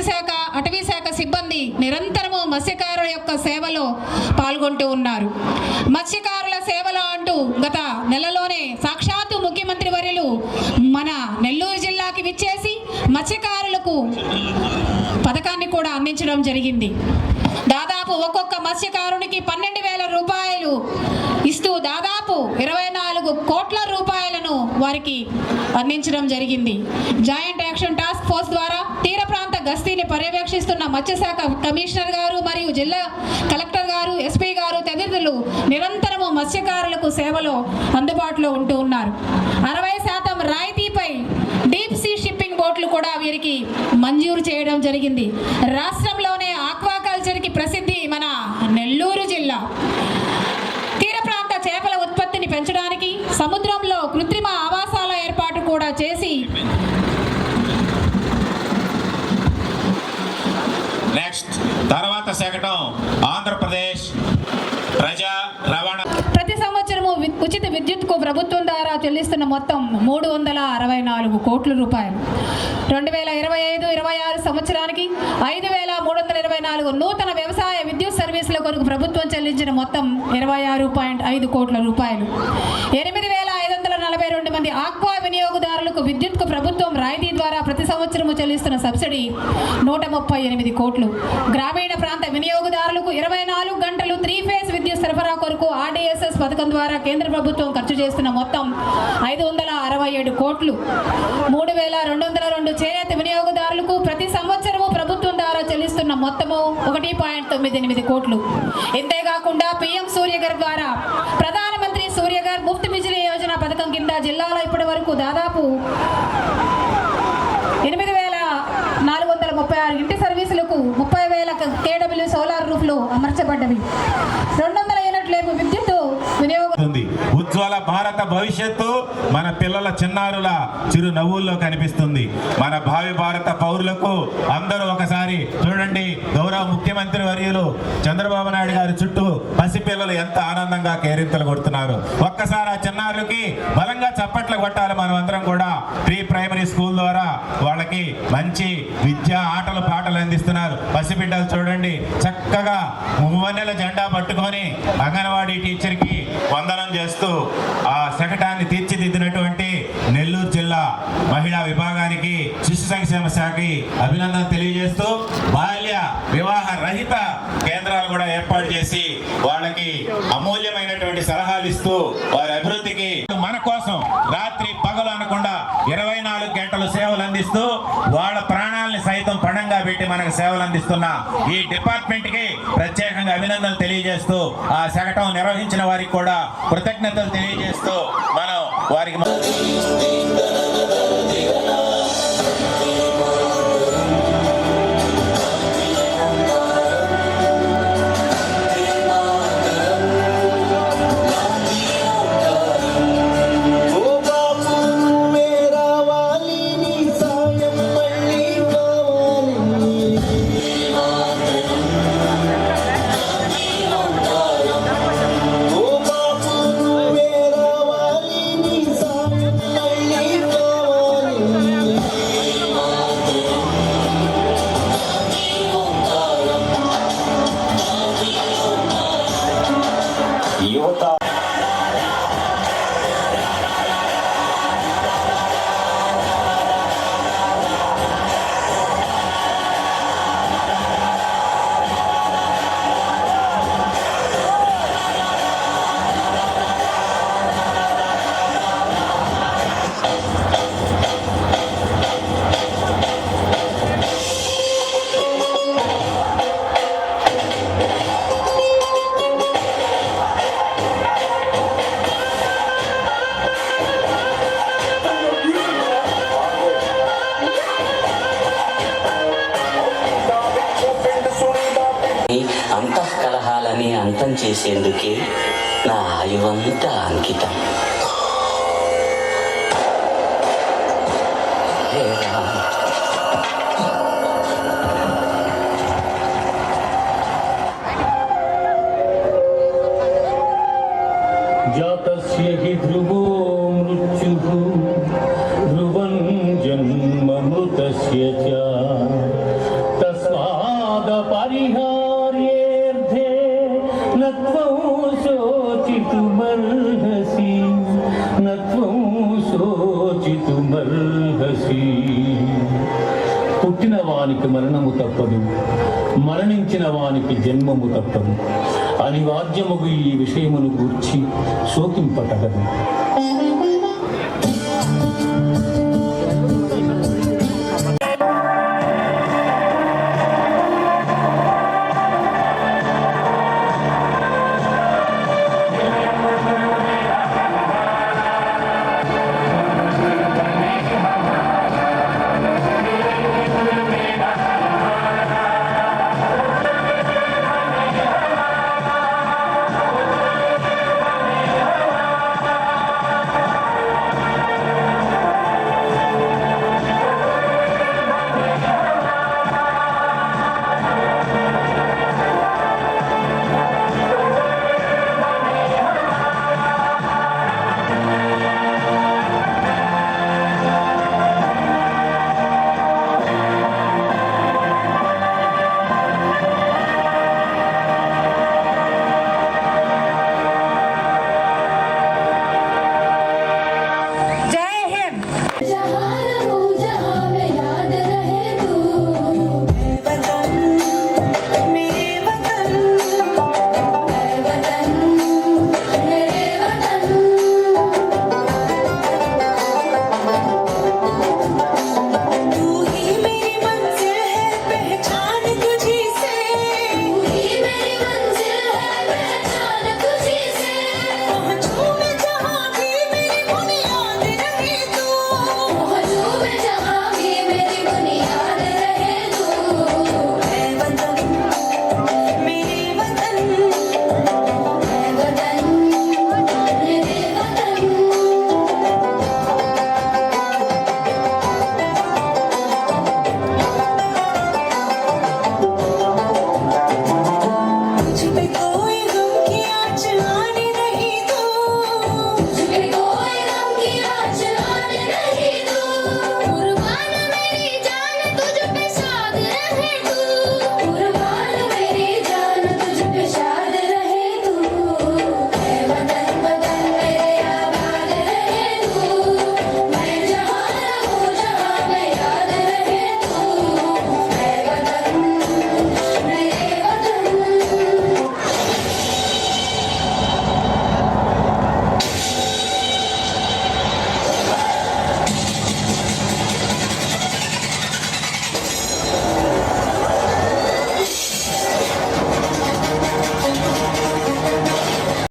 మత్స్యశాఖ అటవీ శాఖ సిబ్బంది నిరంతరము మత్స్యకారుల యొక్క సేవలో పాల్గొంటూ ఉన్నారు. మత్స్యకారుల సేవలో అంటూ గత నెలలోనే సాక్షాత్తు ముఖ్యమంత్రి వర్యులు మన నెల్లూరు జిల్లాకి విచ్చేసి మత్స్యకారులకు పథకాన్ని కూడా అందించడం జరిగింది. దాదాపు ఒక్కొక్క మత్స్యకారునికి 12,000 రూపాయలు ఇస్తూ దాదాపు 24 కోట్ల రూపాయలను వారికి అందించడం జరిగింది. జాయింట్ యాక్షన్ టాస్క్ ఫోర్స్ ద్వారా తీర ప్రాంత గస్తీని పర్యవేక్షిస్తున్న మత్స్యశాఖ కమిషనర్ గారు మరియు జిల్లా కలెక్టర్ గారు, ఎస్పీ గారు తదితరులు నిరంతరము మత్స్యకారులకు సేవలో అందుబాటులో ఉంటూ ఉన్నారు. 60% రాయితీపై డీప్ సీ షిప్పింగ్ బోట్లు కూడా వీరికి మంజూరు చేయడం జరిగింది. రాష్ట్రంలోనే ఆక్వాకల్చర్కి ప్రసిద్ధి మన నెల్లూరు జిల్లా. తీర ప్రాంత చేపల ఉత్పత్తిని పెంచడానికి సముద్రంలో కృత్రిమ ఆవాసాల ఏర్పాటు కూడా చేసి తర్వాత శకటం ఆంధ్రప్రదేశ్ ప్రజా రవాణా ప్రతి సంవత్సరము ఉచిత విద్యుత్కు ప్రభుత్వం ద్వారా చెల్లిస్తున్న మొత్తం 364 కోట్ల రూపాయలు. 2025-26 సంవత్సరానికి 5,324 నూతన వ్యవసాయ విద్యుత్ సర్వీసుల కొరకు ప్రభుత్వం చెల్లించిన మొత్తం 26.5 కోట్ల రూపాయలు. 8,542 మంది ఆక్వా వినియోగదారులకు విద్యుత్కు ప్రభుత్వం రాయితీ ద్వారా ప్రతి సంవత్సరము చెల్లిస్తున్న సబ్సిడీ 138 కోట్లు. గ్రామీణ ప్రాంత వినియోగదారులకు 24 గంటలు 3 ఫేజ్ విద్యుత్ సరఫరా కొరకు ఆర్డీఎస్ఎస్ పథకం ద్వారా కేంద్ర ప్రభుత్వం ఖర్చు చేస్తున్న మొత్తం 567 కోట్లు. 3,202 చేనేత వినియోగదారులకు ప్రతి సంవత్సరము ప్రభుత్వం ద్వారా చెల్లిస్తున్న మొత్తము 1.98 కోట్లు. ఇంతేకాకుండా పిఎం సూర్యఘర్ ద్వారా ప్రధానమంత్రి సూర్యఘర్ ముఫ్త్ బిజిలీ యోజన పథకం కింద జిల్లాలో ఇప్పటి వరకు దాదాపు 8,436 ఇంటి సర్వీసులకు 30,000 కేడబ్ల్యూ సోలార్ రూఫ్లు అమర్చబడ్డవి. 200 యూనిట్లకు విద్యుత్ వినియోగం. ఉజ్వల భారత భవిష్యత్తు మన పిల్లల చిన్నారుల చిరు నవ్వుల్లో కనిపిస్తుంది. మన భావి భారత పౌరులకు అందరూ ఒకసారి చూడండి, గౌరవ ముఖ్యమంత్రి వర్యులు చంద్రబాబు నాయుడు గారి చుట్టూ పసిపిల్లలు ఎంత ఆనందంగా కేరింతలు కొడుతున్నారు. ఒక్కసారి ఆ చిన్నారులకి బలంగా చప్పట్లు కొట్టాలి. మనం అందరం కూడా ప్రీ ప్రైమరీ స్కూల్ ద్వారా వాళ్ళకి మంచి విద్య, ఆటలు, పాటలు అందిస్తున్నారు. పసిబిడ్డలు చూడండి చక్కగా మువ్వన్నెల జెండా పట్టుకొని అంగన్వాడీ టీచర్కి వందనం చేస్తూ ఆ శకటాన్ని తీర్చిదిద్దినటువంటి నెల్లూరు జిల్లా మహిళా విభాగానికి, శిశు సంక్షేమ శాఖకి అభినందన తెలియజేస్తూ బాల్య వివాహ రహిత కేంద్రాలు కూడా ఏర్పాటు చేసి వాళ్ళకి అమూల్యమైనటువంటి సలహాలు ఇస్తూ వారి అభివృద్ధికి మన కోసం రాత్రి పగలు అనకుండా 24 గంటలు సేవలు అందిస్తూ వాళ్ళ ప్రాణాలని సైతం పణంగా పెట్టి మనకు సేవలు అందిస్తున్న ఈ డిపార్ట్మెంట్ కి ప్రత్యేకంగా అభినందనలు తెలియజేస్తూ ఆ శకటం నిర్వహించిన వారికి కూడా కృతజ్ఞతలు తెలియజేస్తూ మనం వారికి అంతఃకలహాలని అంతం చేసేందుకే నా ఆయువంతా అంకితం. జాతస్య హి ధ్రువో మృత్యుః ధ్రువం జన్మ మృతస్య చ వానికి మరణము తప్పదు, మరణించిన వానికి జన్మము తప్పదు. అనివార్యముగు ఈ విషయమును గూర్చి శోకింపతగదు.